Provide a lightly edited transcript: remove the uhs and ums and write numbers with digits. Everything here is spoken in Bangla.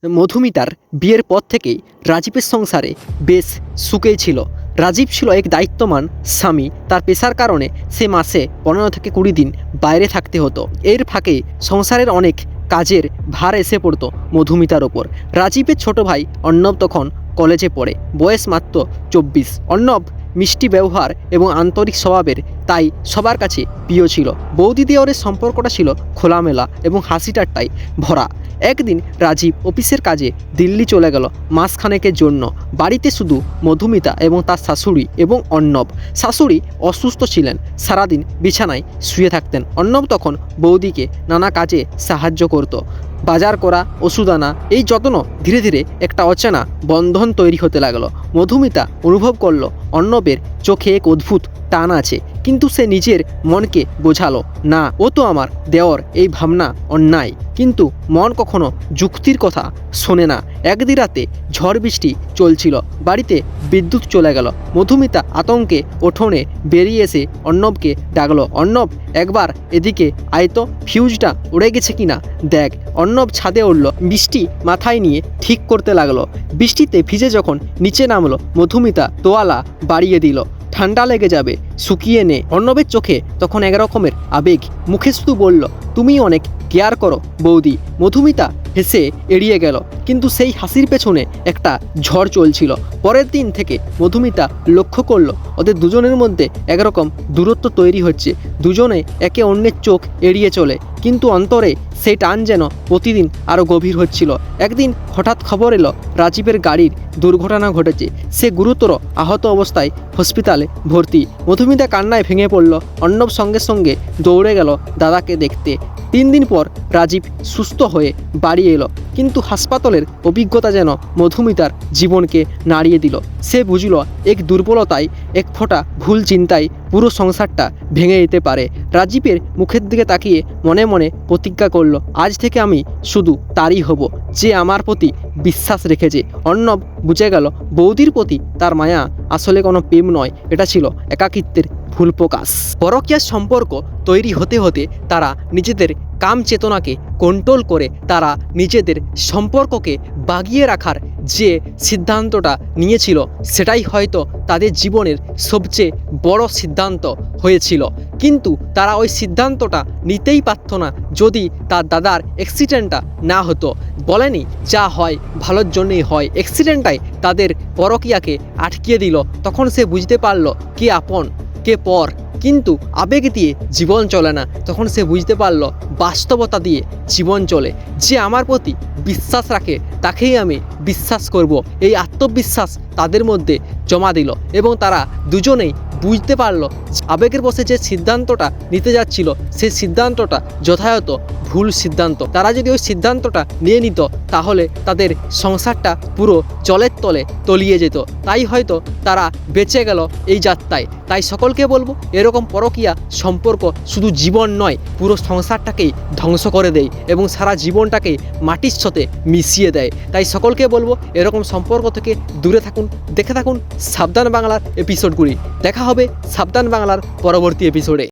মধুমিতার বিয়ের পর থেকেই রাজীবের সংসারে বেশ সুখেই ছিল। রাজীব ছিল এক দায়িত্বমান স্বামী। তার পেশার কারণে সে মাসে 15 থেকে 20 দিন বাইরে থাকতে হতো। এর ফাঁকে সংসারের অনেক কাজের ভার এসে পড়তো মধুমিতার ওপর। রাজীবের ছোট ভাই অর্ণব তখন কলেজে পড়ে, বয়স মাত্র 24। অর্ণব মিষ্টি ব্যবহার এবং আন্তরিক স্বভাবের, তাই সবার কাছে প্রিয় ছিল। বৌদি দেওরের সম্পর্কটা ছিল খোলামেলা এবং হাসি ঠাট্টায় ভরা। একদিন রাজীব অফিসের কাজে দিল্লি চলে গেল মাসখানেকের জন্য। বাড়িতে শুধু মধুমিতা এবং তার শাশুড়ি এবং অর্ণব। শাশুড়ি অসুস্থ ছিলেন, সারাদিন বিছানায় শুয়ে থাকতেন। অর্ণব তখন বৌদিকে নানা কাজে সাহায্য করত, বাজার করা, ওষুধ আনা। এই যত্ন ধীরে ধীরে একটা অচেনা বন্ধন তৈরি হতে লাগলো। মধুমিতা অনুভব করলো অর্ণবের চোখে এক অদ্ভুত টান আছে, কিন্তু সে নিজের মনকে বোঝালো না, ও তো আমার দেওর। এই ভাবনা অন্যায়, কিন্তু মন কখনো যুক্তির কথা শোনে না। একদিন রাতে ঝড় বৃষ্টি চলছিল, বাড়িতে বিদ্যুৎ চলে গেল। মধুমিতা আতঙ্কে উঠোনে বেরিয়ে এসে অর্ণবকে ডাকলো, অর্ণব একবার এদিকে আয় তো, ফিউজটা উড়ে গেছে কিনা দেখ। অর্ণব ছাদে উঠল, বৃষ্টি মাথায় নিয়ে ঠিক করতে লাগলো। বৃষ্টিতে ভিজে যখন নিচে নামলো, মধুমিতা তোয়ালা বাড়িয়ে দিল, ঠান্ডা লেগে যাবে, শুকিয়ে নে। অর্ণবের চোখে তখন এক রকমের আবেগ, মুখে শুধু বলল, তুমি অনেক কেয়ার করো বৌদি। মধুমিতা হেসে এড়িয়ে গেল, কিন্তু সেই হাসির পেছনে একটা ঝড় চলছিল। পরের দিন থেকে মধুমিতা লক্ষ্য করলো ওদের দুজনের মধ্যে একরকম দূরত্ব তৈরি হচ্ছে। দুজনে একে অন্যের চোখ এড়িয়ে চলে, কিন্তু অন্তরে সেই টান যেন প্রতিদিন আরও গভীর হচ্ছিল। একদিন হঠাৎ খবর এলো রাজীবের গাড়ির দুর্ঘটনা ঘটেছে। সে গুরুতর আহত অবস্থায় হসপিটালে ভর্তি। মধুমিতা কান্নায় ভেঙে পড়ল। অর্ণব সঙ্গে সঙ্গে দৌড়ে গেল দাদাকে দেখতে। 3 দিন পর রাজীব সুস্থ হয়ে বাড়ি এলো, কিন্তু হাসপাতালের অভিজ্ঞতা যেন মধুমিতার জীবনকে নাড়িয়ে দিল। সে বুঝল এক দুর্বলতায়, এক ফোঁটা ভুল চিন্তায় পুরো সংসারটা ভেঙে যেতে পারে। রাজীবের মুখের দিকে তাকিয়ে মনে মনে প্রতিজ্ঞা করল, আজ থেকে আমি শুধু তারই হব যে আমার প্রতি বিশ্বাস রেখেছে। অর্ণব বুঝে গেল বৌদির প্রতি তার মায়া আসলে কোনো প্রেম নয়, এটা ছিল একাকিত্বের ভুল প্রকাশ। পরকীয়ার সম্পর্ক তৈরি হতে হতে তারা নিজেদের কাম চেতনাকে কন্ট্রোল করে তারা নিজেদের সম্পর্ককে বাগিয়ে রাখার যে সিদ্ধান্তটা নিয়েছিল, সেটাই হয়তো তাদের জীবনের সবচেয়ে বড় সিদ্ধান্ত হয়েছিল। কিন্তু তারা ওই সিদ্ধান্তটা নিতেই পারত না যদি তার দাদার অ্যাক্সিডেন্টটা না হতো। বলেনি যা হয় ভালোর জন্যই হয়, অ্যাক্সিডেন্টটাই তাদের পরকীয়াকে আটকিয়ে দিল। তখন সে বুঝতে পারল কে আপন কে পর, কিন্তু আবেগ দিয়ে জীবন চলে না। তখন সে বুঝতে পারল বাস্তবতা দিয়ে জীবন চলে। যে আমার প্রতি বিশ্বাস রাখে তাকেই আমি বিশ্বাস করব, এই আত্মবিশ্বাস তাদের মধ্যে জমা দিল। এবং তারা দুজনেই বুঝতে পারল আবেগের বশে যে সিদ্ধান্তটা নিতে যাচ্ছিল, সেই সিদ্ধান্তটা যথাযথ ভুল সিদ্ধান্ত। তারা যদি ওই সিদ্ধান্তটা নিয়ে নিত, তাহলে তাদের সংসারটা পুরো জলের তলে তলিয়ে যেত। তাই হয়তো তারা বেঁচে গেল এই যাত্রায়। তাই সকলকে বলবো, এরকম পরকীয়া সম্পর্ক শুধু জীবন নয়, পুরো সংসারটাকেই ধ্বংস করে দেয় এবং সারা জীবনটাকেই মাটির সাথে মিশিয়ে দেয়। তাই সকলকে বলবো, এরকম সম্পর্ক থেকে দূরে থাকুন। দেখে থাকুন সাবধান বাংলার এপিসোডগুলি। দেখা হবে সাবধান বাংলার পরবর্তী এপিসোডে।